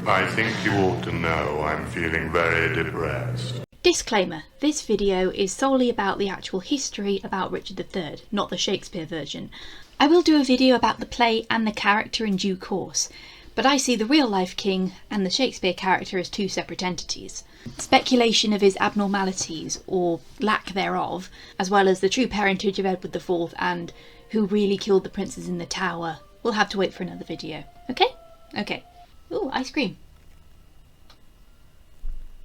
I think you ought to know I'm feeling very depressed. Disclaimer, this video is solely about the actual history about Richard III, not the Shakespeare version. I will do a video about the play and the character in due course, but I see the real-life king and the Shakespeare character as two separate entities. Speculation of his abnormalities, or lack thereof, as well as the true parentage of Edward IV and who really killed the princes in the tower, will have to wait for another video. Okay? Okay. Ooh, ice cream.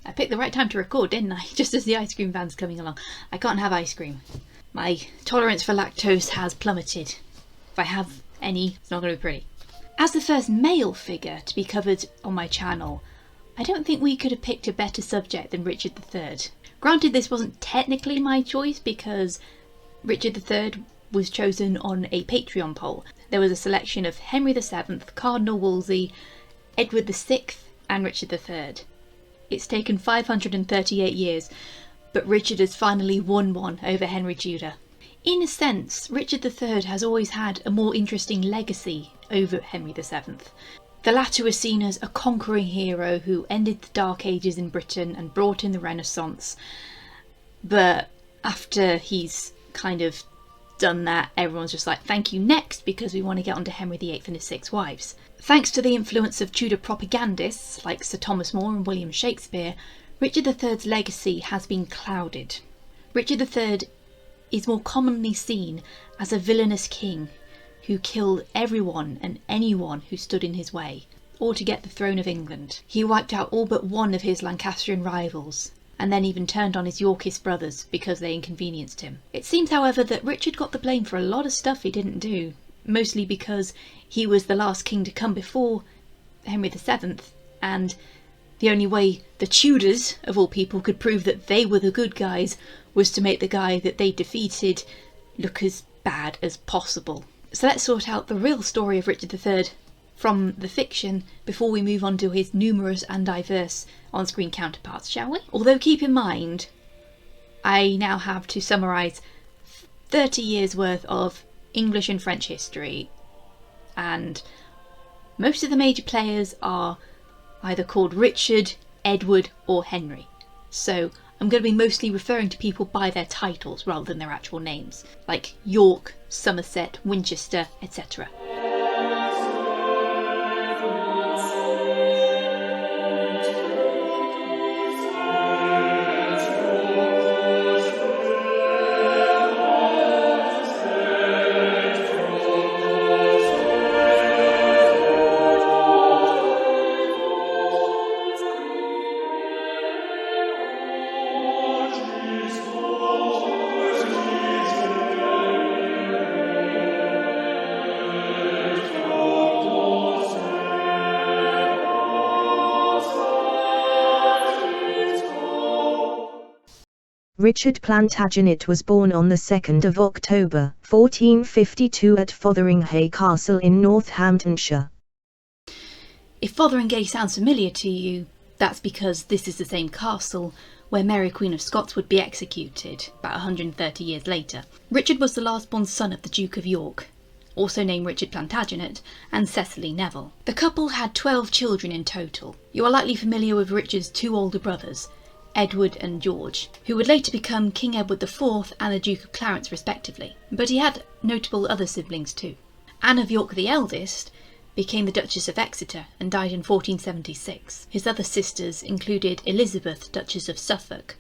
I picked the right time to record, didn't I? Just as the ice cream van's coming along. I can't have ice cream. My tolerance for lactose has plummeted. If I have any, it's not going to be pretty. As the first male figure to be covered on my channel, I don't think we could have picked a better subject than Richard III. Granted, this wasn't technically my choice because Richard III was chosen on a Patreon poll. There was a selection of Henry VII, Cardinal Wolsey, Edward VI and Richard III. It's taken 538 years, but Richard has finally won one over Henry Tudor. In a sense, Richard III has always had a more interesting legacy over Henry VII. The latter was seen as a conquering hero who ended the Dark Ages in Britain and brought in the Renaissance. But after he's kind of done that, everyone's just like, thank you, next, because we want to get on to Henry VIII and his 6 wives. Thanks to the influence of Tudor propagandists like Sir Thomas More and William Shakespeare, Richard III's legacy has been clouded. Richard III is more commonly seen as a villainous king who killed everyone and anyone who stood in his way, or to get the throne of England. He wiped out all but one of his Lancastrian rivals, and then even turned on his Yorkist brothers because they inconvenienced him. It seems, however, that Richard got the blame for a lot of stuff he didn't do, mostly because he was the last king to come before Henry VII, and the only way the Tudors, of all people, could prove that they were the good guys was to make the guy that they defeated look as bad as possible. So let's sort out the real story of Richard III from the fiction before we move on to his numerous and diverse on-screen counterparts, shall we? Although keep in mind, I now have to summarise 30 years worth of English and French history, and most of the major players are either called Richard, Edward or Henry. So I'm going to be mostly referring to people by their titles rather than their actual names, like York, Somerset, Winchester, etc. Richard Plantagenet was born on the 2nd of October, 1452 at Fotheringhay Castle in Northamptonshire. If Fotheringhay sounds familiar to you, that's because this is the same castle where Mary Queen of Scots would be executed about 130 years later. Richard was the last-born son of the Duke of York, also named Richard Plantagenet, and Cecily Neville. The couple had 12 children in total. You are likely familiar with Richard's 2 older brothers, Edward and George, who would later become King Edward IV and the Duke of Clarence respectively. But he had notable other siblings too. Anne of York, the eldest, became the Duchess of Exeter and died in 1476. His other sisters included Elizabeth, Duchess of Suffolk,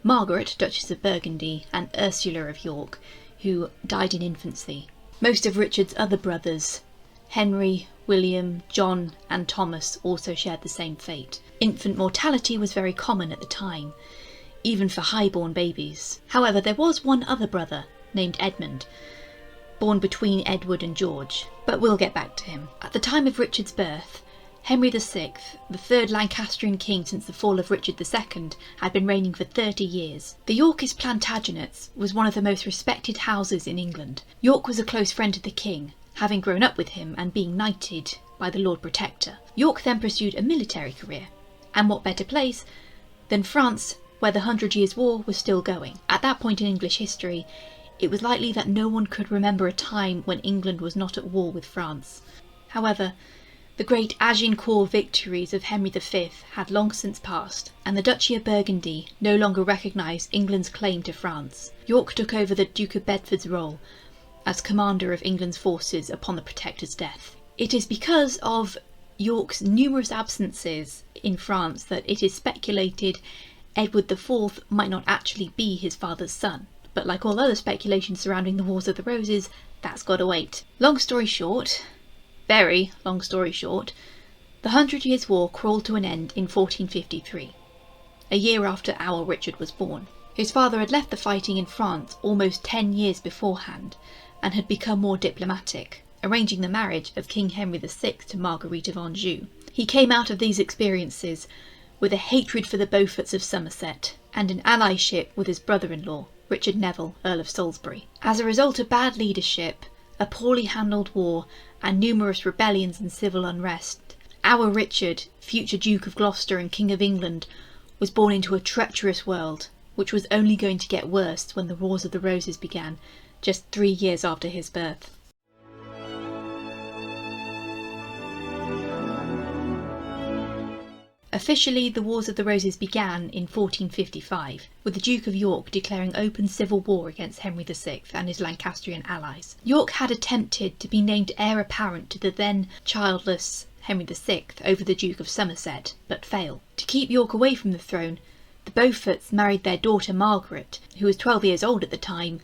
Margaret, Duchess of Burgundy, and Ursula of York, who died in infancy. Most of Richard's other brothers, Henry, William, John and Thomas, also shared the same fate. Infant mortality was very common at the time, even for high-born babies. However, there was one other brother, named Edmund, born between Edward and George, but we'll get back to him. At the time of Richard's birth, Henry VI, the third Lancastrian king since the fall of Richard II, had been reigning for 30 years. The Yorkist Plantagenets was one of the most respected houses in England. York was a close friend of the king, having grown up with him and being knighted by the Lord Protector. York then pursued a military career, and what better place than France, where the 100 Years' War was still going. At that point in English history, it was likely that no one could remember a time when England was not at war with France. However, The great Agincourt victories of Henry V had long since passed, and the Duchy of Burgundy no longer recognised England's claim to France. York took over the Duke of Bedford's role as commander of England's forces upon the Protector's death. It is because of York's numerous absences in France that it is speculated Edward IV might not actually be his father's son. But like all other speculation surrounding the Wars of the Roses, that's got to wait. Long story short, very long story short, the 100 Years' War crawled to an end in 1453, a year after our Richard was born. His father had left the fighting in France almost 10 years beforehand and had become more diplomatic, arranging the marriage of King Henry VI to Marguerite of Anjou. He came out of these experiences with a hatred for the Beauforts of Somerset and an allyship with his brother-in-law, Richard Neville, Earl of Salisbury. As a result of bad leadership, a poorly handled war, and numerous rebellions and civil unrest, our Richard, future Duke of Gloucester and King of England, was born into a treacherous world, which was only going to get worse when the Wars of the Roses began, just 3 years after his birth. Officially, the Wars of the Roses began in 1455, with the Duke of York declaring open civil war against Henry VI and his Lancastrian allies. York had attempted to be named heir apparent to the then childless Henry VI over the Duke of Somerset, but failed. To keep York away from the throne, the Beauforts married their daughter Margaret, who was 12 years old at the time,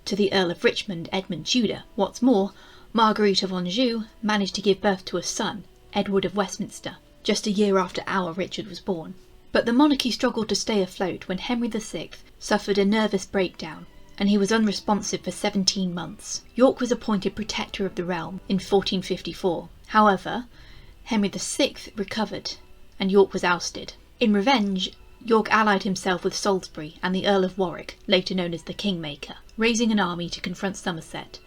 to the Earl of Richmond, Edmund Tudor. What's more, Marguerite of Anjou managed to give birth to a son, Edward of Westminster, just a year after our Richard was born. But the monarchy struggled to stay afloat when Henry VI suffered a nervous breakdown, and he was unresponsive for 17 months. York was appointed Protector of the realm in 1454. However, Henry VI recovered, and York was ousted. In revenge, York allied himself with Salisbury and the Earl of Warwick, later known as the Kingmaker, raising an army to confront Somerset.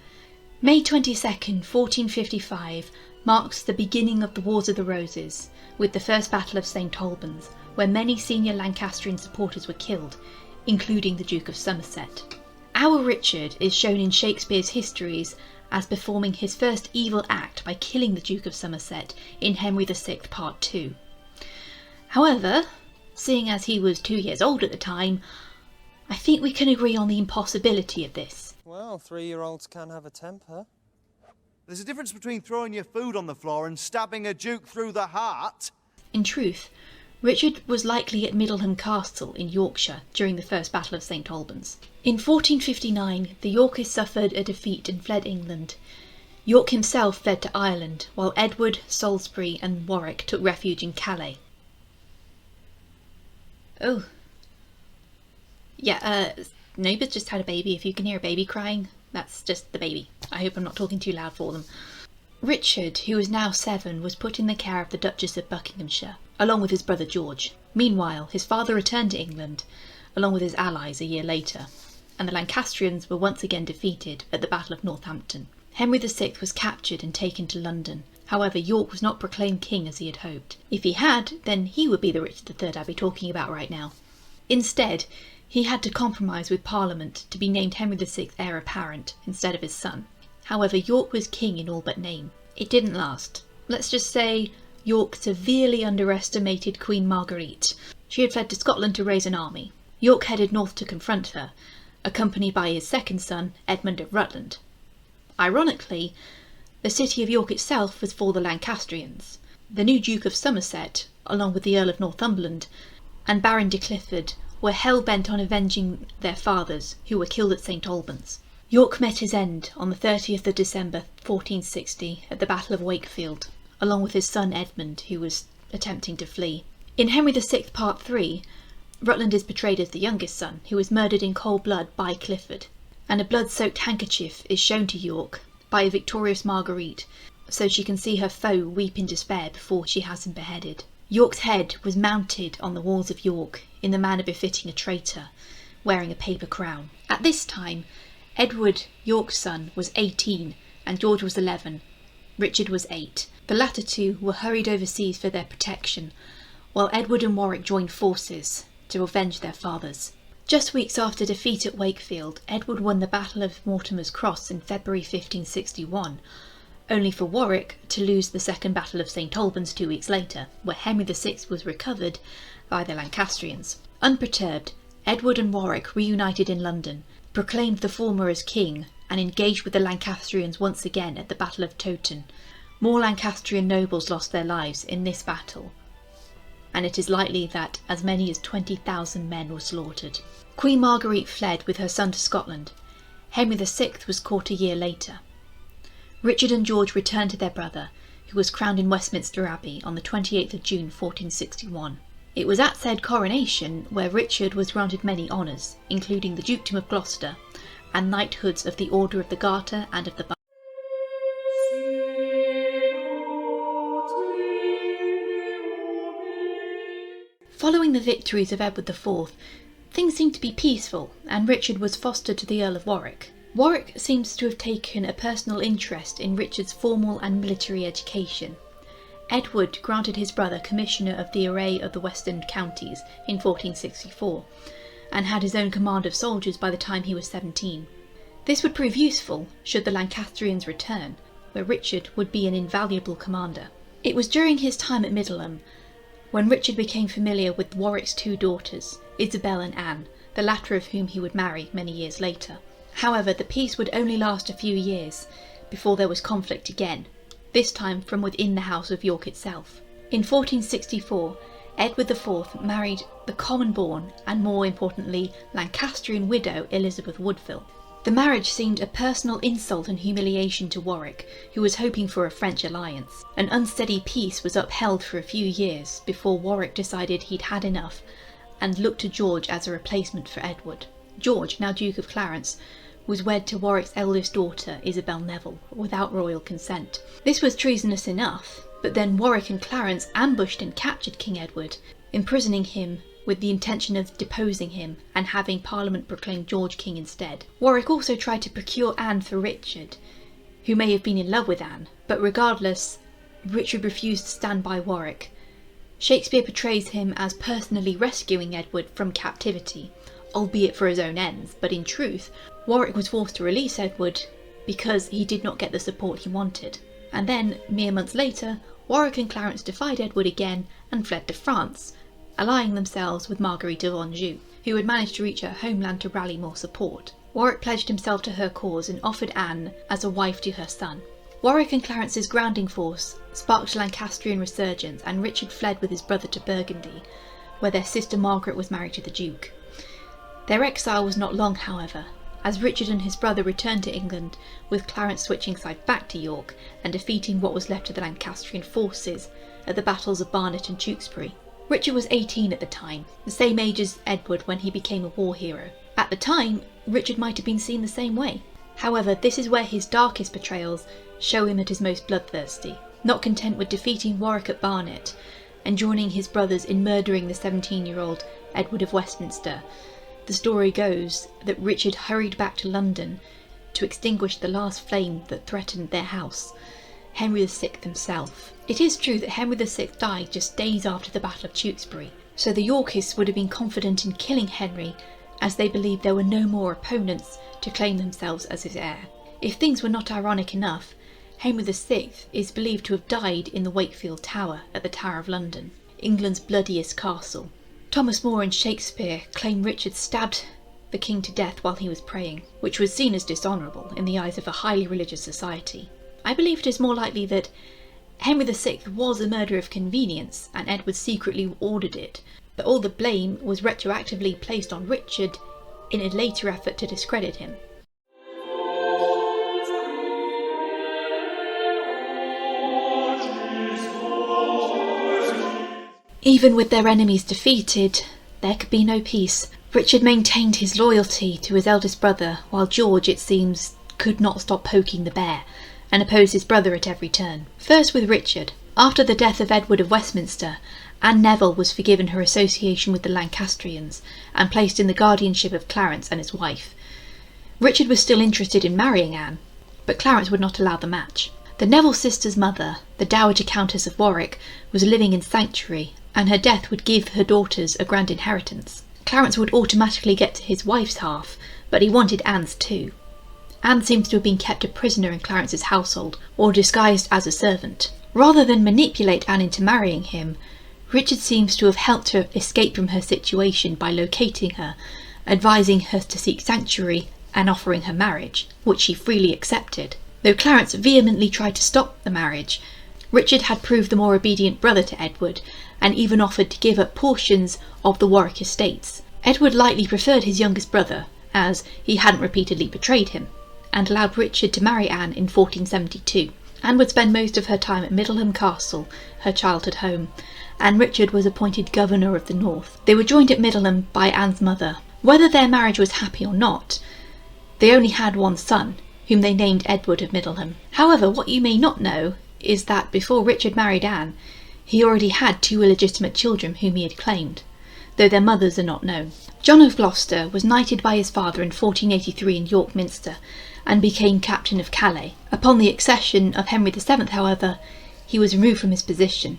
May 22nd, 1455 marks the beginning of the Wars of the Roses, with the First Battle of St Albans, where many senior Lancastrian supporters were killed, including the Duke of Somerset. Our Richard is shown in Shakespeare's histories as performing his first evil act by killing the Duke of Somerset in Henry VI Part 2. However, seeing as he was 2 years old at the time, I think we can agree on the impossibility of this. Well, 3-year-olds can have a temper. There's a difference between throwing your food on the floor and stabbing a duke through the heart. In truth, Richard was likely at Middleham Castle in Yorkshire during the First Battle of St Albans. In 1459, the Yorkists suffered a defeat and fled England. York himself fled to Ireland, while Edward, Salisbury and Warwick took refuge in Calais. Oh. Yeah, neighbours just had a baby. If you can hear a baby crying, that's just the baby. I hope I'm not talking too loud for them. Richard, who was now 7, was put in the care of the Duchess of Buckinghamshire, along with his brother George. Meanwhile, his father returned to England, along with his allies a year later, and the Lancastrians were once again defeated at the Battle of Northampton. Henry VI was captured and taken to London. However, York was not proclaimed king as he had hoped. If he had, then he would be the Richard III I'd be talking about right now. Instead, he had to compromise with Parliament to be named Henry VI heir apparent instead of his son. However, York was king in all but name. It didn't last. Let's just say York severely underestimated Queen Marguerite. She had fled to Scotland to raise an army. York headed north to confront her, accompanied by his second son, Edmund of Rutland. Ironically, the city of York itself was for the Lancastrians. The new Duke of Somerset, along with the Earl of Northumberland, and Baron de Clifford, were hell-bent on avenging their fathers, who were killed at St Albans. York met his end on the 30th of December 1460 at the Battle of Wakefield, along with his son Edmund, who was attempting to flee. In Henry VI Part 3, Rutland is portrayed as the youngest son, who was murdered in cold blood by Clifford, and a blood-soaked handkerchief is shown to York by a victorious Marguerite, so she can see her foe weep in despair before she has him beheaded. York's head was mounted on the walls of York in the manner befitting a traitor, wearing a paper crown. At this time, Edward, York's son, was 18 and George was 11. Richard was 8. The latter two were hurried overseas for their protection, while Edward and Warwick joined forces to avenge their fathers. Just weeks after defeat at Wakefield, Edward won the Battle of Mortimer's Cross in February 1561, only for Warwick to lose the Second Battle of St Albans 2 weeks later, where Henry VI was recovered by the Lancastrians. Unperturbed, Edward and Warwick reunited in London, proclaimed the former as king, and engaged with the Lancastrians once again at the Battle of Towton. More Lancastrian nobles lost their lives in this battle, and it is likely that as many as 20,000 men were slaughtered. Queen Marguerite fled with her son to Scotland. Henry VI was caught a year later. Richard and George returned to their brother, who was crowned in Westminster Abbey on the 28th of June 1461. It was at said coronation where Richard was granted many honours, including the Dukedom of Gloucester and knighthoods of the Order of the Garter and of the Following the victories of Edward IV, things seemed to be peaceful, and Richard was fostered to the Earl of Warwick. Warwick seems to have taken a personal interest in Richard's formal and military education. Edward granted his brother Commissioner of the Array of the Western Counties in 1464, and had his own command of soldiers by the time he was 17. This would prove useful should the Lancastrians return, where Richard would be an invaluable commander. It was during his time at Middleham when Richard became familiar with Warwick's two daughters, Isabel and Anne, the latter of whom he would marry many years later. However, the peace would only last a few years before there was conflict again, this time from within the House of York itself. In 1464, Edward IV married the common-born and, more importantly, Lancastrian widow Elizabeth Woodville. The marriage seemed a personal insult and humiliation to Warwick, who was hoping for a French alliance. An unsteady peace was upheld for a few years before Warwick decided he'd had enough and looked to George as a replacement for Edward. George, now Duke of Clarence, was wed to Warwick's eldest daughter, Isabel Neville, without royal consent. This was treasonous enough, but then Warwick and Clarence ambushed and captured King Edward, imprisoning him with the intention of deposing him and having Parliament proclaim George king instead. Warwick also tried to procure Anne for Richard, who may have been in love with Anne, but regardless, Richard refused to stand by Warwick. Shakespeare portrays him as personally rescuing Edward from captivity, albeit for his own ends, but in truth, Warwick was forced to release Edward because he did not get the support he wanted. And then, mere months later, Warwick and Clarence defied Edward again and fled to France, allying themselves with Marguerite of Anjou, who had managed to reach her homeland to rally more support. Warwick pledged himself to her cause and offered Anne as a wife to her son. Warwick and Clarence's grounding force sparked a Lancastrian resurgence, and Richard fled with his brother to Burgundy, where their sister Margaret was married to the Duke. Their exile was not long, however, as Richard and his brother returned to England, with Clarence switching side back to York and defeating what was left of the Lancastrian forces at the battles of Barnet and Tewkesbury. Richard was 18 at the time, the same age as Edward when he became a war hero. At the time, Richard might have been seen the same way. However, this is where his darkest portrayals show him at his most bloodthirsty. Not content with defeating Warwick at Barnet and joining his brothers in murdering the 17-year-old Edward of Westminster, the story goes that Richard hurried back to London to extinguish the last flame that threatened their house, Henry VI himself. It is true that Henry VI died just days after the Battle of Tewkesbury, so the Yorkists would have been confident in killing Henry, as they believed there were no more opponents to claim themselves as his heir. If things were not ironic enough, Henry VI is believed to have died in the Wakefield Tower at the Tower of London, England's bloodiest castle. Thomas More and Shakespeare claim Richard stabbed the king to death while he was praying, which was seen as dishonourable in the eyes of a highly religious society. I believe it is more likely that Henry VI was a murder of convenience and Edward secretly ordered it, but all the blame was retroactively placed on Richard in a later effort to discredit him. Even with their enemies defeated, there could be no peace. Richard maintained his loyalty to his eldest brother, while George, it seems, could not stop poking the bear, and opposed his brother at every turn. First with Richard. After the death of Edward of Westminster, Anne Neville was forgiven her association with the Lancastrians, and placed in the guardianship of Clarence and his wife. Richard was still interested in marrying Anne, but Clarence would not allow the match. The Neville sisters' mother, the Dowager Countess of Warwick, was living in sanctuary, and her death would give her daughters a grand inheritance. Clarence would automatically get his wife's half, but he wanted Anne's too. Anne seems to have been kept a prisoner in Clarence's household, or disguised as a servant. Rather than manipulate Anne into marrying him, Richard seems to have helped her escape from her situation by locating her, advising her to seek sanctuary and offering her marriage, which she freely accepted. Though Clarence vehemently tried to stop the marriage, Richard had proved the more obedient brother to Edward, and even offered to give up portions of the Warwick estates. Edward lightly preferred his youngest brother, as he hadn't repeatedly betrayed him, and allowed Richard to marry Anne in 1472. Anne would spend most of her time at Middleham Castle, her childhood home, and Richard was appointed governor of the north. They were joined at Middleham by Anne's mother. Whether their marriage was happy or not, they only had one son, whom they named Edward of Middleham. However, what you may not know is that before Richard married Anne, he already had 2 illegitimate children whom he had claimed, though their mothers are not known. John of Gloucester was knighted by his father in 1483 in York Minster, and became captain of Calais. Upon the accession of Henry VII, however, he was removed from his position.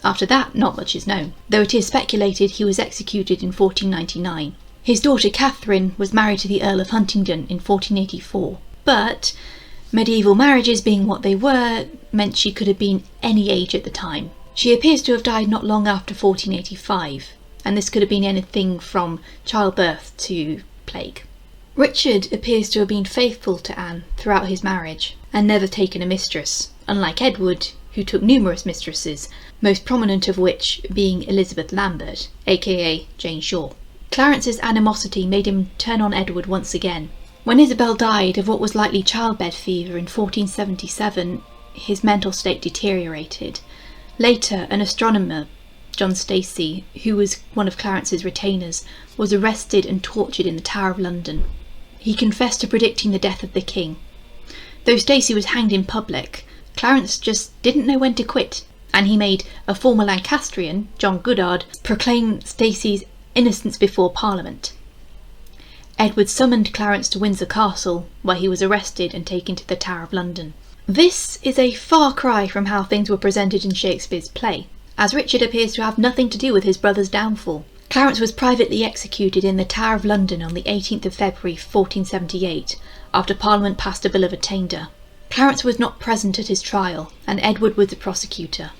After that, not much is known, though it is speculated he was executed in 1499. His daughter Catherine was married to the Earl of Huntingdon in 1484, but medieval marriages being what they were, meant she could have been any age at the time. She appears to have died not long after 1485, and this could have been anything from childbirth to plague. Richard appears to have been faithful to Anne throughout his marriage, and never taken a mistress, unlike Edward, who took numerous mistresses, most prominent of which being Elizabeth Lambert, aka Jane Shore. Clarence's animosity made him turn on Edward once again. When Isabel died of what was likely childbed fever in 1477, his mental state deteriorated. Later, an astronomer, John Stacey, who was one of Clarence's retainers, was arrested and tortured in the Tower of London. He confessed to predicting the death of the king. Though Stacey was hanged in public, Clarence just didn't know when to quit, and he made a former Lancastrian, John Goodard, proclaim Stacey's innocence before Parliament. Edward summoned Clarence to Windsor Castle, where he was arrested and taken to the Tower of London. This is a far cry from how things were presented in Shakespeare's play, as Richard appears to have nothing to do with his brother's downfall. Clarence was privately executed in the Tower of London on the 18th of February 1478, after Parliament passed a Bill of Attainder. Clarence was not present at his trial, and Edward was the prosecutor.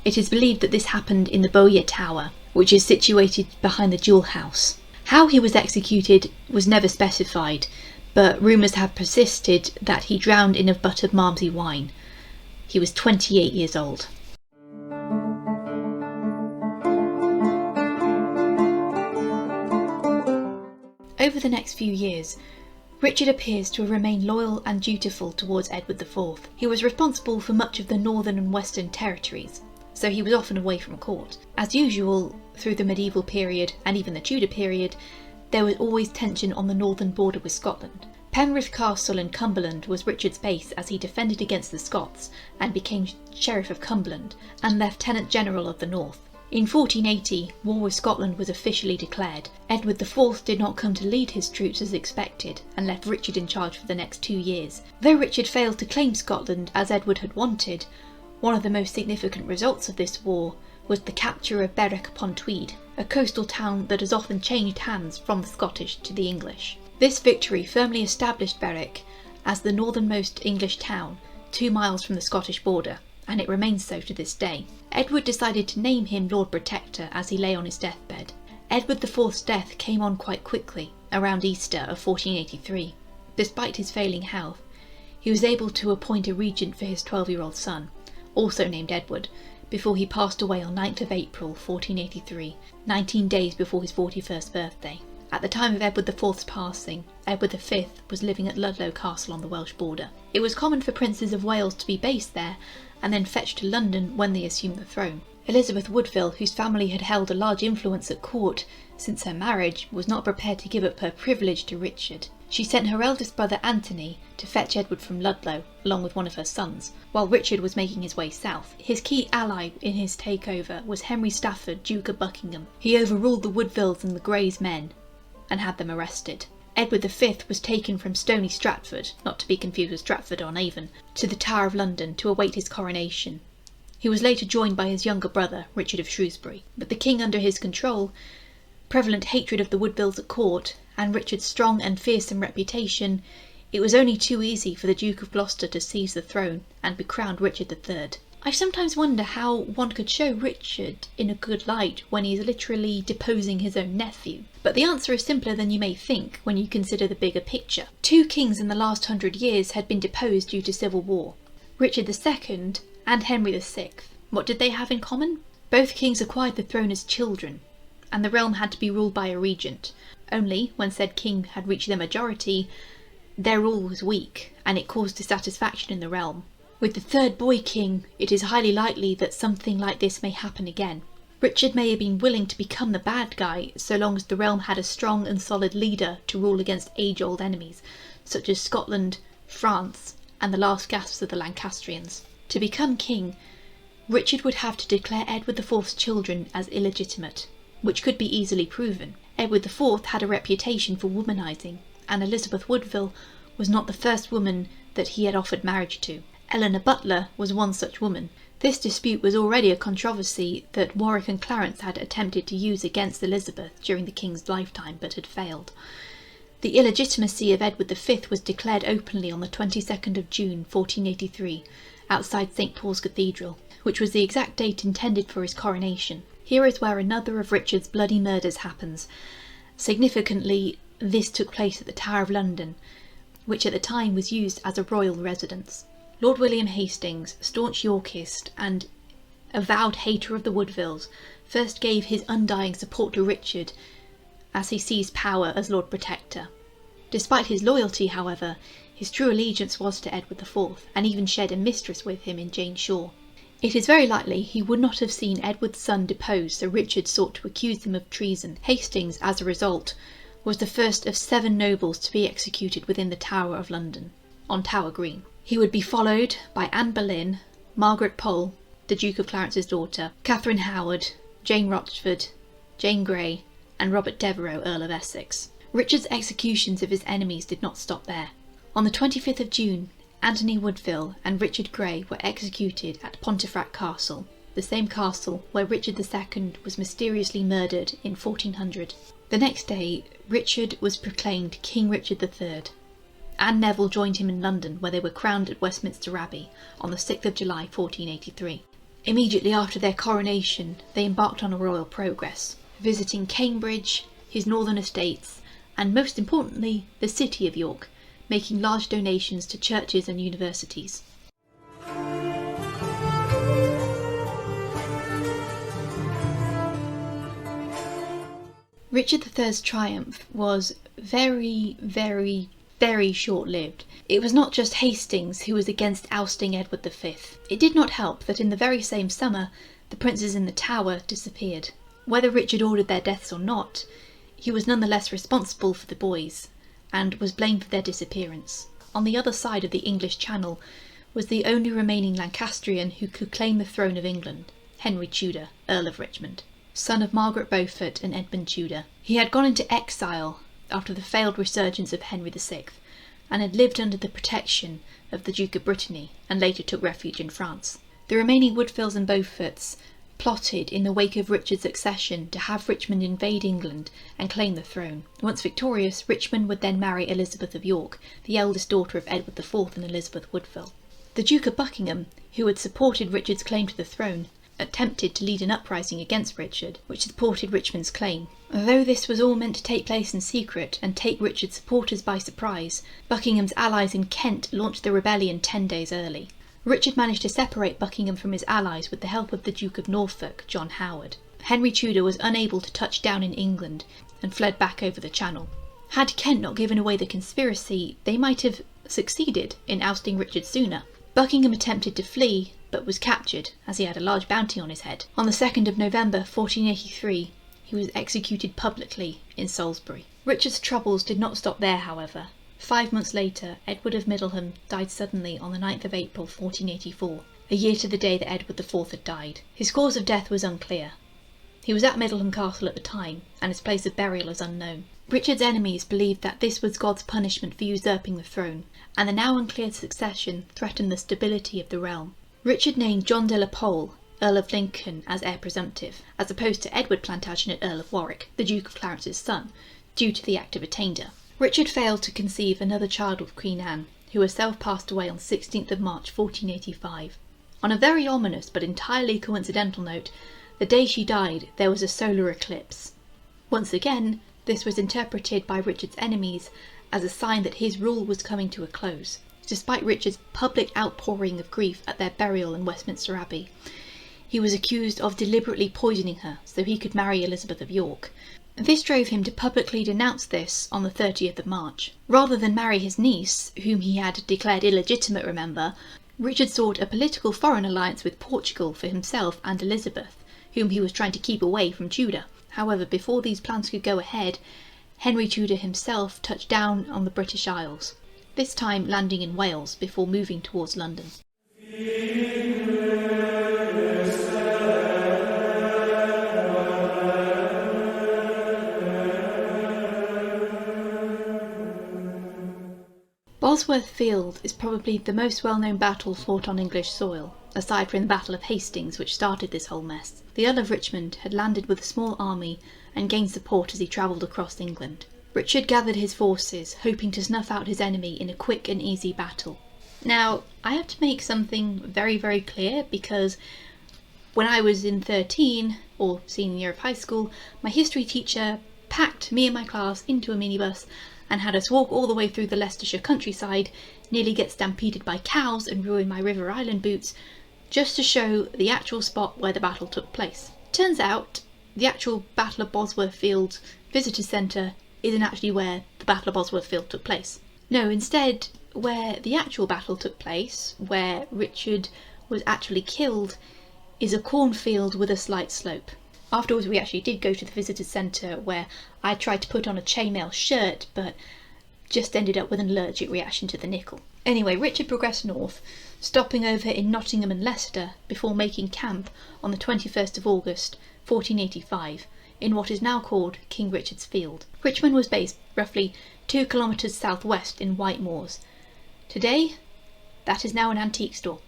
It is believed that this happened in the Bowyer Tower, which is situated behind the Jewel House. How he was executed was never specified, but rumours have persisted that he drowned in a buttered Malmsey wine. He was 28 years old. Over the next few years, Richard appears to have remained loyal and dutiful towards Edward IV. He was responsible for much of the northern and western territories, so he was often away from court. As usual, through the medieval period and even the Tudor period, there was always tension on the northern border with Scotland. Penrith Castle in Cumberland was Richard's base as he defended against the Scots and became Sheriff of Cumberland and Lieutenant General of the North. In 1480, war with Scotland was officially declared. Edward IV did not come to lead his troops as expected and left Richard in charge for the next 2 years. Though Richard failed to claim Scotland as Edward had wanted, one of the most significant results of this war was the capture of Berwick upon Tweed, a coastal town that has often changed hands from the Scottish to the English. This victory firmly established Berwick as the northernmost English town, 2 miles from the Scottish border, and it remains so to this day. Edward decided to name him Lord Protector as he lay on his deathbed. Edward IV's death came on quite quickly, around Easter of 1483. Despite his failing health, he was able to appoint a regent for his 12-year-old son, also named Edward, before he passed away on 9th of April 1483, 19 days before his 41st birthday. At the time of Edward IV's passing, Edward V was living at Ludlow Castle on the Welsh border. It was common for princes of Wales to be based there and then fetched to London when they assumed the throne. Elizabeth Woodville, whose family had held a large influence at court since her marriage, was not prepared to give up her privilege to Richard. She sent her eldest brother Anthony to fetch Edward from Ludlow, along with one of her sons, while Richard was making his way south. His key ally in his takeover was Henry Stafford, Duke of Buckingham. He overruled the Woodvilles and the Greys men and had them arrested. Edward V was taken from Stony Stratford, not to be confused with Stratford-on-Avon, to the Tower of London to await his coronation. He was later joined by his younger brother, Richard of Shrewsbury. But the king under his control, prevalent hatred of the Woodvilles at court, and Richard's strong and fearsome reputation It was only too easy for the Duke of Gloucester to seize the throne and be crowned Richard III. I sometimes wonder how one could show Richard in a good light when he is literally deposing his own nephew. But the answer is simpler than you may think when you consider the bigger picture. 2 kings in the last 100 years had been deposed due to civil war. Richard II and Henry VI. What did they have in common? Both kings acquired the throne as children, and the realm had to be ruled by a regent. Only, when said king had reached their majority, their rule was weak, and it caused dissatisfaction in the realm. With the third boy king, it is highly likely that something like this may happen again. Richard may have been willing to become the bad guy so long as the realm had a strong and solid leader to rule against age-old enemies, such as Scotland, France, and the last gasps of the Lancastrians. To become king, Richard would have to declare Edward IV's children as illegitimate, which could be easily proven. Edward IV had a reputation for womanising, and Elizabeth Woodville was not the first woman that he had offered marriage to. Eleanor Butler was one such woman. This dispute was already a controversy that Warwick and Clarence had attempted to use against Elizabeth during the king's lifetime, but had failed. The illegitimacy of Edward V was declared openly on the 22nd of June 1483, outside St Paul's Cathedral, which was the exact date intended for his coronation. Here is where another of Richard's bloody murders happens. Significantly, this took place at the Tower of London, which at the time was used as a royal residence. Lord William Hastings, staunch Yorkist and avowed hater of the Woodvilles, first gave his undying support to Richard as he seized power as Lord Protector. Despite his loyalty, however, his true allegiance was to Edward IV, and even shared a mistress with him in Jane Shore. It is very likely he would not have seen Edward's son deposed, so Richard sought to accuse him of treason. Hastings, as a result, was the first of 7 nobles to be executed within the Tower of London, on Tower Green. He would be followed by Anne Boleyn, Margaret Pole, the Duke of Clarence's daughter, Catherine Howard, Jane Rochford, Jane Grey, and Robert Devereux, Earl of Essex. Richard's executions of his enemies did not stop there. On the 25th of June, Anthony Woodville and Richard Grey were executed at Pontefract Castle, the same castle where Richard II was mysteriously murdered in 1400. The next day, Richard was proclaimed King Richard III. Anne Neville joined him in London, where they were crowned at Westminster Abbey on the 6th of July 1483. Immediately after their coronation, they embarked on a royal progress, visiting Cambridge, his northern estates, and most importantly, the city of York, making large donations to churches and universities. Richard III's triumph was very short-lived. It was not just Hastings who was against ousting Edward V. It did not help that in the very same summer, the princes in the Tower disappeared. Whether Richard ordered their deaths or not, he was nonetheless responsible for the boys, and was blamed for their disappearance. On the other side of the English Channel was the only remaining Lancastrian who could claim the throne of England, Henry Tudor, Earl of Richmond, son of Margaret Beaufort and Edmund Tudor. He had gone into exile after the failed resurgence of Henry VI, and had lived under the protection of the Duke of Brittany, and later took refuge in France. The remaining Woodvilles and Beauforts plotted in the wake of Richard's accession to have Richmond invade England and claim the throne. Once victorious, Richmond would then marry Elizabeth of York, the eldest daughter of Edward IV and Elizabeth Woodville. The Duke of Buckingham, who had supported Richard's claim to the throne, attempted to lead an uprising against Richard, which supported Richmond's claim. Though this was all meant to take place in secret and take Richard's supporters by surprise, Buckingham's allies in Kent launched the rebellion 10 days early. Richard managed to separate Buckingham from his allies with the help of the Duke of Norfolk, John Howard. Henry Tudor was unable to touch down in England and fled back over the Channel. Had Kent not given away the conspiracy, they might have succeeded in ousting Richard sooner. Buckingham attempted to flee, but was captured, as he had a large bounty on his head. On the 2nd of November 1483, he was executed publicly in Salisbury. Richard's troubles did not stop there, however. 5 months later, Edward of Middleham died suddenly on the 9th of April 1484, a year to the day that Edward IV had died. His cause of death was unclear. He was at Middleham Castle at the time, and his place of burial is unknown. Richard's enemies believed that this was God's punishment for usurping the throne, and the now unclear succession threatened the stability of the realm. Richard named John de la Pole, Earl of Lincoln, as heir presumptive, as opposed to Edward Plantagenet, Earl of Warwick, the Duke of Clarence's son, due to the Act of Attainder. Richard failed to conceive another child with Queen Anne, who herself passed away on 16th of March 1485. On a very ominous but entirely coincidental note, the day she died there was a solar eclipse. Once again, this was interpreted by Richard's enemies as a sign that his rule was coming to a close. Despite Richard's public outpouring of grief at their burial in Westminster Abbey, he was accused of deliberately poisoning her so he could marry Elizabeth of York. This drove him to publicly denounce this on the 30th of March. Rather than marry his niece, whom he had declared illegitimate, remember, Richard sought a political foreign alliance with Portugal for himself and Elizabeth, whom he was trying to keep away from Tudor. However, before these plans could go ahead, Henry Tudor himself touched down on the British Isles, this time landing in Wales before moving towards London. Bosworth Field is probably the most well-known battle fought on English soil, aside from the Battle of Hastings, which started this whole mess. The Earl of Richmond had landed with a small army and gained support as he travelled across England. Richard gathered his forces, hoping to snuff out his enemy in a quick and easy battle. Now, I have to make something very, very clear, because when I was in 13, or senior year of high school, my history teacher packed me and my class into a minibus and had us walk all the way through the Leicestershire countryside, nearly get stampeded by cows and ruin my River Island boots, just to show the actual spot where the battle took place. Turns out, the actual Battle of Bosworth Field Visitor Centre isn't actually where the Battle of Bosworth Field took place. No, instead, where the actual battle took place, where Richard was actually killed, is a cornfield with a slight slope. Afterwards we actually did go to the Visitors Centre, where I tried to put on a chainmail shirt but just ended up with an allergic reaction to the nickel. Anyway, Richard progressed north, stopping over in Nottingham and Leicester before making camp on the 21st of August 1485 in what is now called King Richard's Field. Richmond was based roughly 2 kilometres southwest in Whitemoors. Today, that is now an antique store.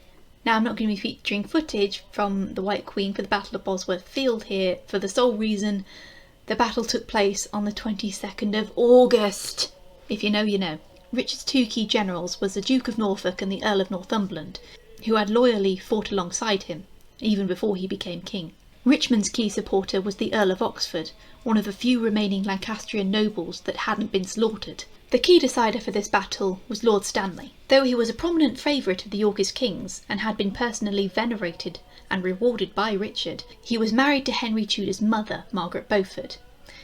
Now, I'm not going to be featuring footage from the White Queen for the Battle of Bosworth Field here for the sole reason the battle took place on the 22nd of August. If you know, you know. Richard's two key generals was the Duke of Norfolk and the Earl of Northumberland, who had loyally fought alongside him, even before he became king. Richmond's key supporter was the Earl of Oxford, one of the few remaining Lancastrian nobles that hadn't been slaughtered. The key decider for this battle was Lord Stanley. Though he was a prominent favourite of the Yorkist kings and had been personally venerated and rewarded by Richard, he was married to Henry Tudor's mother, Margaret Beaufort.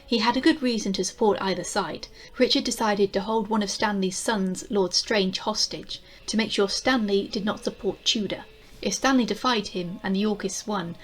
He had a good reason to support either side. Richard decided to hold one of Stanley's sons, Lord Strange, hostage to make sure Stanley did not support Tudor. If Stanley defied him and the Yorkists won,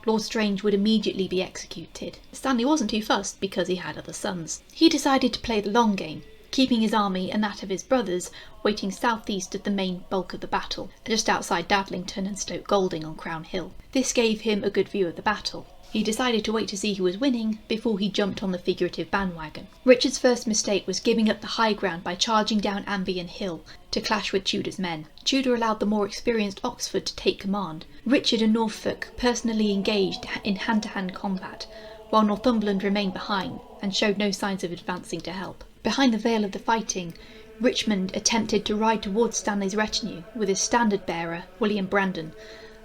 Lord Strange would immediately be executed. Stanley wasn't too fussed because he had other sons. He decided to play the long game, keeping his army and that of his brothers waiting southeast of the main bulk of the battle, just outside Dadlington and Stoke Golding on Crown Hill. This gave him a good view of the battle. He decided to wait to see who was winning before he jumped on the figurative bandwagon. Richard's first mistake was giving up the high ground by charging down Ambion Hill to clash with Tudor's men. Tudor allowed the more experienced Oxford to take command. Richard and Norfolk personally engaged in hand-to-hand combat, while Northumberland remained behind and showed no signs of advancing to help. Behind the veil of the fighting, Richmond attempted to ride towards Stanley's retinue with his standard-bearer, William Brandon,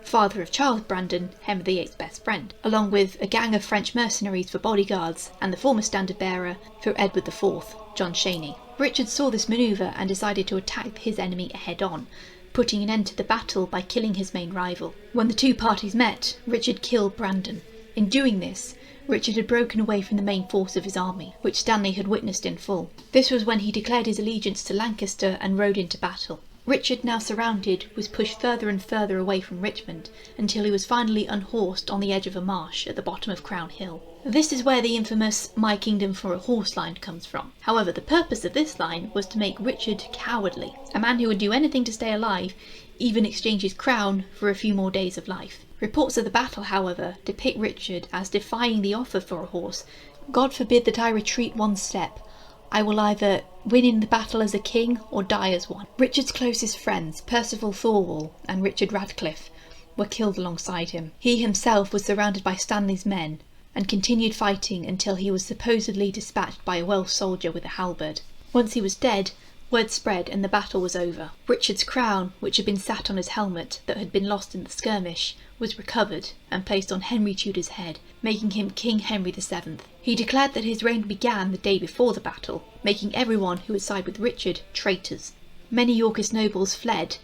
father of Charles Brandon, Henry VIII's best friend, along with a gang of French mercenaries for bodyguards and the former standard-bearer for Edward IV, John Cheney. Richard saw this manoeuvre and decided to attack his enemy head-on, putting an end to the battle by killing his main rival. When the two parties met, Richard killed Brandon. In doing this, Richard had broken away from the main force of his army, which Stanley had witnessed in full. This was when he declared his allegiance to Lancaster and rode into battle. Richard, now surrounded, was pushed further and further away from Richmond, until he was finally unhorsed on the edge of a marsh at the bottom of Crown Hill. This is where the infamous "My Kingdom for a Horse" line comes from. However, the purpose of this line was to make Richard cowardly, a man who would do anything to stay alive, even exchange his crown for a few more days of life. Reports of the battle, however, depict Richard as defying the offer for a horse. "God forbid that I retreat one step. I will either win in the battle as a king or die as one." Richard's closest friends, Percival Thorwall and Richard Radcliffe, were killed alongside him. He himself was surrounded by Stanley's men and continued fighting until he was supposedly dispatched by a Welsh soldier with a halberd. Once he was dead, word spread and the battle was over. Richard's crown, which had been sat on his helmet that had been lost in the skirmish, was recovered and placed on Henry Tudor's head, making him King Henry VII. He declared that his reign began the day before the battle, making everyone who would side with Richard traitors. Many Yorkist nobles fled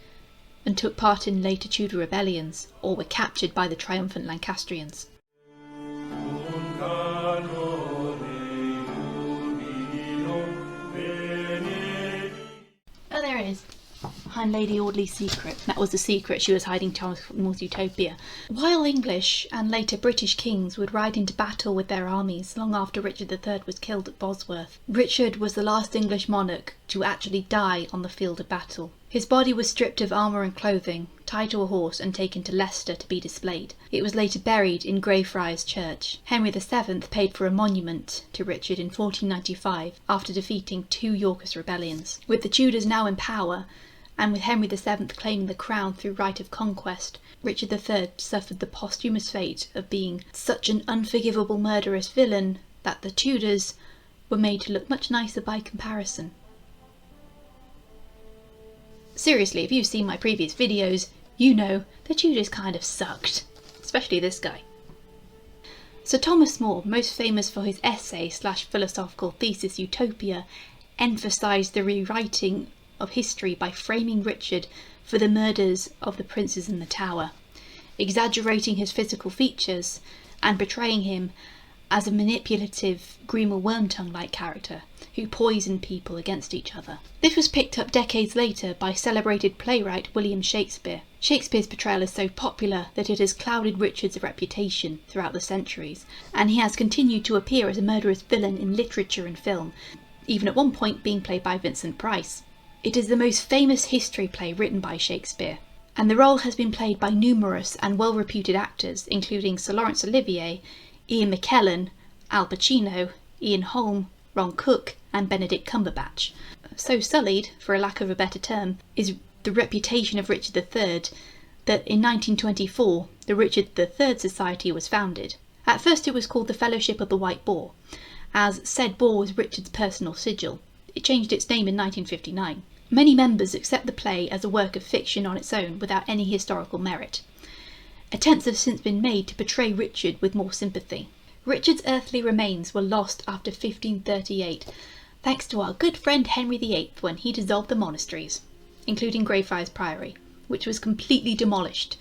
and took part in later Tudor rebellions, or were captured by the triumphant Lancastrians. Oh, there it is. Behind Lady Audley's secret. That was the secret she was hiding from North Utopia. While English and later British kings would ride into battle with their armies long after Richard III was killed at Bosworth, Richard was the last English monarch to actually die on the field of battle. His body was stripped of armour and clothing, tied to a horse and taken to Leicester to be displayed. It was later buried in Greyfriars Church. Henry VII paid for a monument to Richard in 1495 after defeating 2 Yorkist rebellions. With the Tudors now in power, and with Henry VII claiming the crown through right of conquest, Richard III suffered the posthumous fate of being such an unforgivable murderous villain that the Tudors were made to look much nicer by comparison. Seriously, if you've seen my previous videos, you know the Tudors kind of sucked, especially this guy. Sir Thomas More, most famous for his essay/philosophical thesis Utopia, emphasised the rewriting of history by framing Richard for the murders of the princes in the Tower, exaggerating his physical features and portraying him as a manipulative Grima Wormtongue-like character who poisoned people against each other. This was picked up decades later by celebrated playwright William Shakespeare. Shakespeare's portrayal is so popular that it has clouded Richard's reputation throughout the centuries, and he has continued to appear as a murderous villain in literature and film, even at one point being played by Vincent Price. It is the most famous history play written by Shakespeare, and the role has been played by numerous and well-reputed actors, including Sir Laurence Olivier, Ian McKellen, Al Pacino, Ian Holm, Ron Cook and Benedict Cumberbatch. So sullied, for a lack of a better term, is the reputation of Richard III that in 1924 the Richard III Society was founded. At first it was called the Fellowship of the White Boar, as said boar was Richard's personal sigil. It changed its name in 1959. Many members accept the play as a work of fiction on its own without any historical merit. Attempts have since been made to portray Richard with more sympathy. Richard's earthly remains were lost after 1538, thanks to our good friend Henry VIII when he dissolved the monasteries, including Greyfriars Priory, which was completely demolished,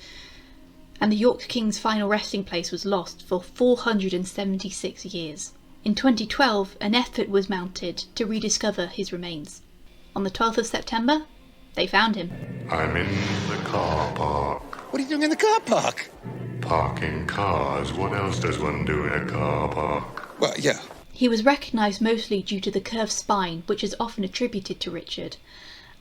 and the York King's final resting place was lost for 476 years. In 2012, an effort was mounted to rediscover his remains. On the 12th of September, they found him. I'm in the car park. What are you doing in the car park? Parking cars. What else does one do in a car park? Well, yeah. He was recognised mostly due to the curved spine, which is often attributed to Richard,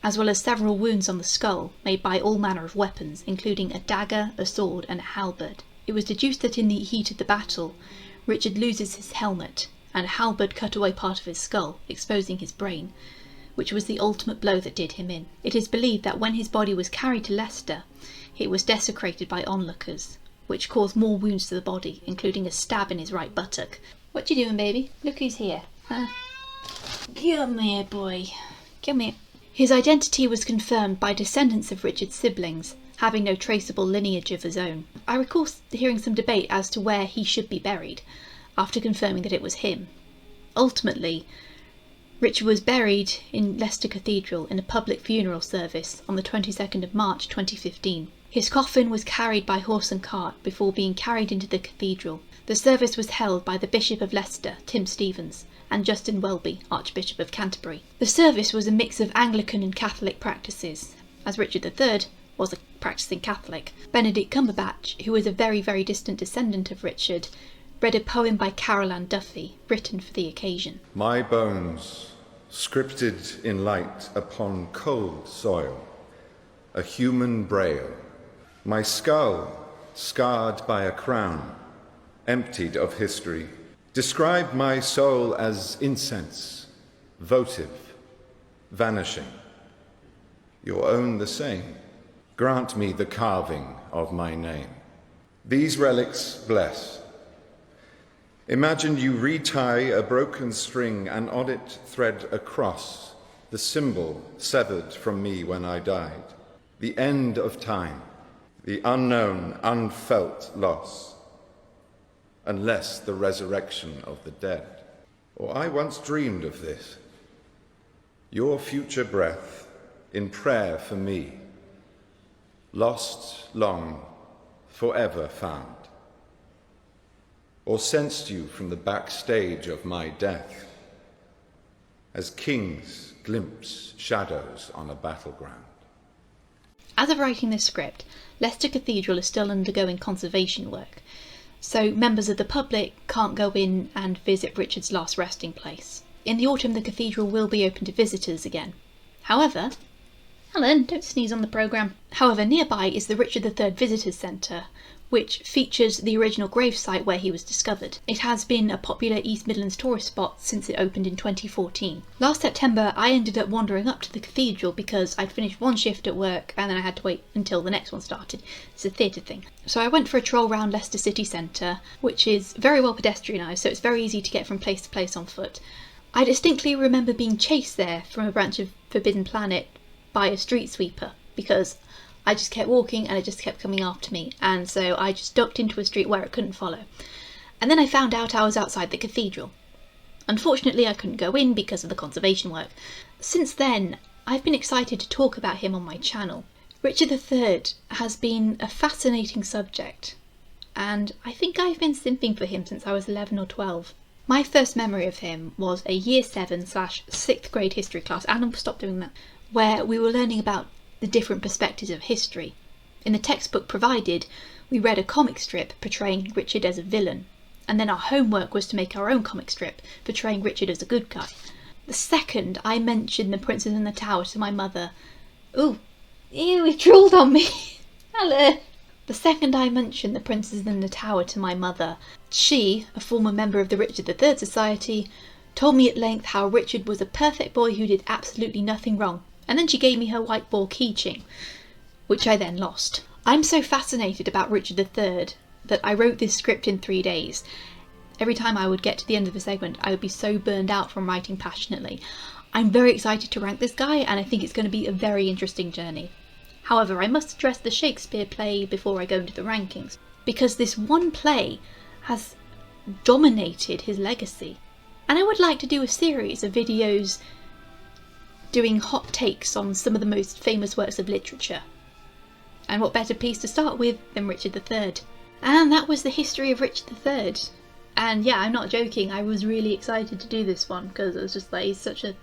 as well as several wounds on the skull made by all manner of weapons, including a dagger, a sword and a halberd. It was deduced that in the heat of the battle, Richard loses his helmet, and a halberd cut away part of his skull, exposing his brain, which was the ultimate blow that did him in. It is believed that when his body was carried to Leicester, it was desecrated by onlookers, which caused more wounds to the body, including a stab in his right buttock. What you doing, baby? Look who's here. Huh? Come here, boy. Come here. His identity was confirmed by descendants of Richard's siblings, having no traceable lineage of his own. I recall hearing some debate as to where he should be buried, after confirming that it was him. Ultimately, Richard was buried in Leicester Cathedral in a public funeral service on the 22nd of March 2015. His coffin was carried by horse and cart before being carried into the cathedral. The service was held by the Bishop of Leicester, Tim Stevens, and Justin Welby, Archbishop of Canterbury. The service was a mix of Anglican and Catholic practices, as Richard III was a practicing Catholic. Benedict Cumberbatch, who was a very, very distant descendant of Richard, read a poem by Carol Ann Duffy, written for the occasion. My bones, scripted in light upon cold soil, a human braille. My skull, scarred by a crown, emptied of history. Describe my soul as incense, votive, vanishing. Your own the same. Grant me the carving of my name. These relics bless. Imagine you retie a broken string and on it thread a cross the symbol severed from me when I died, the end of time, the unknown, unfelt loss, unless the resurrection of the dead. Or I once dreamed of this, your future breath in prayer for me, lost long, forever found, or sensed you from the backstage of my death, as kings glimpse shadows on a battleground. As of writing this script, Leicester Cathedral is still undergoing conservation work, so members of the public can't go in and visit Richard's last resting place. In the autumn, the cathedral will be open to visitors again. However, Alan, don't sneeze on the programme. However, nearby is the Richard III Visitors Centre, which features the original gravesite where he was discovered. It has been a popular East Midlands tourist spot since it opened in 2014. Last September, I ended up wandering up to the cathedral because I'd finished one shift at work and then I had to wait until the next one started. It's a theatre thing. So I went for a troll round Leicester city centre, which is very well pedestrianised, so it's very easy to get from place to place on foot. I distinctly remember being chased there from a branch of Forbidden Planet by a street sweeper because I just kept walking and it just kept coming after me, and so I just ducked into a street where it couldn't follow. And then I found out I was outside the cathedral. Unfortunately, I couldn't go in because of the conservation work. Since then, I've been excited to talk about him on my channel. Richard III has been a fascinating subject, and I think I've been simping for him since I was 11 or 12. My first memory of him was a year 7/6th grade history class, and I'll stop doing that, where we were learning about the different perspectives of history. In the textbook provided, we read a comic strip portraying Richard as a villain, and then our homework was to make our own comic strip portraying Richard as a good guy. The second I mentioned The Princess and the Tower to my mother... Ooh, ew, he drooled on me! Hello! The second I mentioned The Princess and the Tower to my mother, she, a former member of the Richard III Society, told me at length how Richard was a perfect boy who did absolutely nothing wrong. And then she gave me her white ball keychain, which I then lost. I'm so fascinated about Richard III that I wrote this script in 3 days. Every time I would get to the end of a segment, I would be so burned out from writing passionately. I'm very excited to rank this guy, and I think it's going to be a very interesting journey. However, I must address the Shakespeare play before I go into the rankings, because this one play has dominated his legacy. And I would like to do a series of videos doing hot takes on some of the most famous works of literature. And what better piece to start with than Richard III? And that was the history of Richard III. And yeah, I'm not joking, I was really excited to do this one because it was just like, he's such a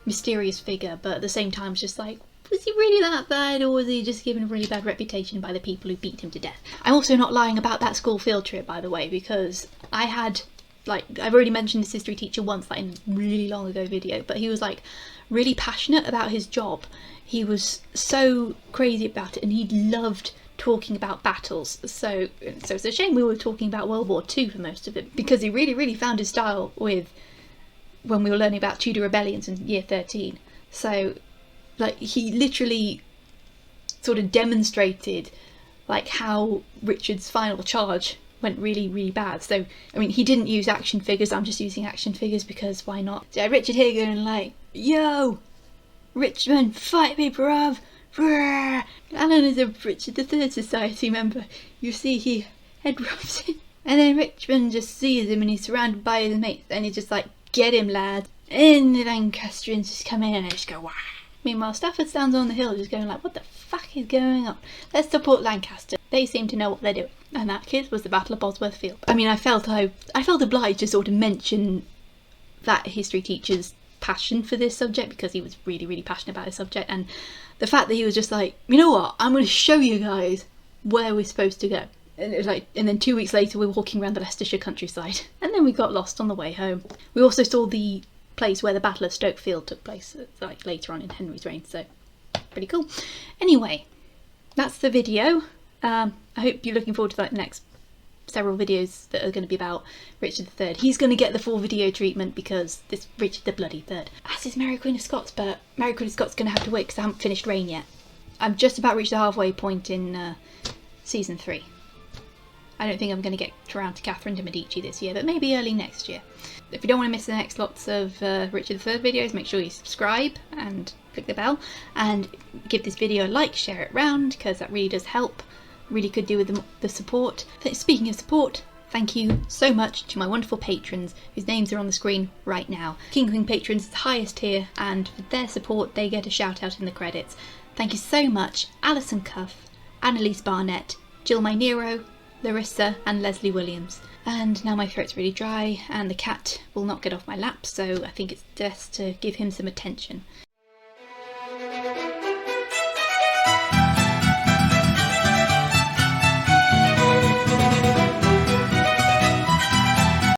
mysterious figure, but at the same time it's just like, was he really that bad, or was he just given a really bad reputation by the people who beat him to death? I'm also not lying about that school field trip, by the way, because I had, like, I've already mentioned this history teacher once, like in a really long ago video, but he was like really passionate about his job. He was so crazy about it and he loved talking about battles. So it's a shame we were talking about World War II for most of it, because he really found his style with when we were learning about Tudor rebellions in year 13. So like he literally sort of demonstrated like how Richard's final charge went really bad. So I mean, he didn't use action figures, I'm just using action figures because why not? So Richard here going like, yo, Richmond, fight me bruv. Alan is a Richard III Society member. You see, he head rubs him, and then Richmond just sees him and he's surrounded by his mates and he's just like, get him lad. And the Lancastrians just come in and they just go wah. Meanwhile, Stafford stands on the hill just going like, what the fuck is going on? Let's support Lancaster. They seem to know what they're doing. And that, kids, was the Battle of Bosworth Field. I mean, I felt obliged to sort of mention that history teacher's passion for this subject, because he was really passionate about his subject, and the fact that he was just like, you know what, I'm going to show you guys where we're supposed to go. And it was like, and then 2 weeks later we're walking around the Leicestershire countryside, and then we got lost on the way home. We also saw the place where the Battle of Stoke Field took place, like later on in Henry's reign, so pretty cool. Anyway, that's the video. I hope you're looking forward to like the next several videos that are going to be about Richard III. He's going to get the full video treatment because this Richard the bloody Third. As is Mary Queen of Scots, but Mary Queen of Scots is going to have to wait because I haven't finished Reign yet. I'm just about reached the halfway point in season 3. I don't think I'm going to get around to Catherine de Medici this year, but maybe early next year. If you don't want to miss the next lots of Richard III videos, make sure you subscribe and click the bell, and give this video a like, share it round, because that really does help. Really could do with the support. Speaking of support, thank you so much to my wonderful patrons whose names are on the screen right now. King Queen patrons is the highest tier, and for their support they get a shout out in the credits. Thank you so much, Alison Cuff, Annalise Barnett, Jill Nero, Larissa and Leslie Williams. And now my throat's really dry and the cat will not get off my lap, so I think it's best to give him some attention.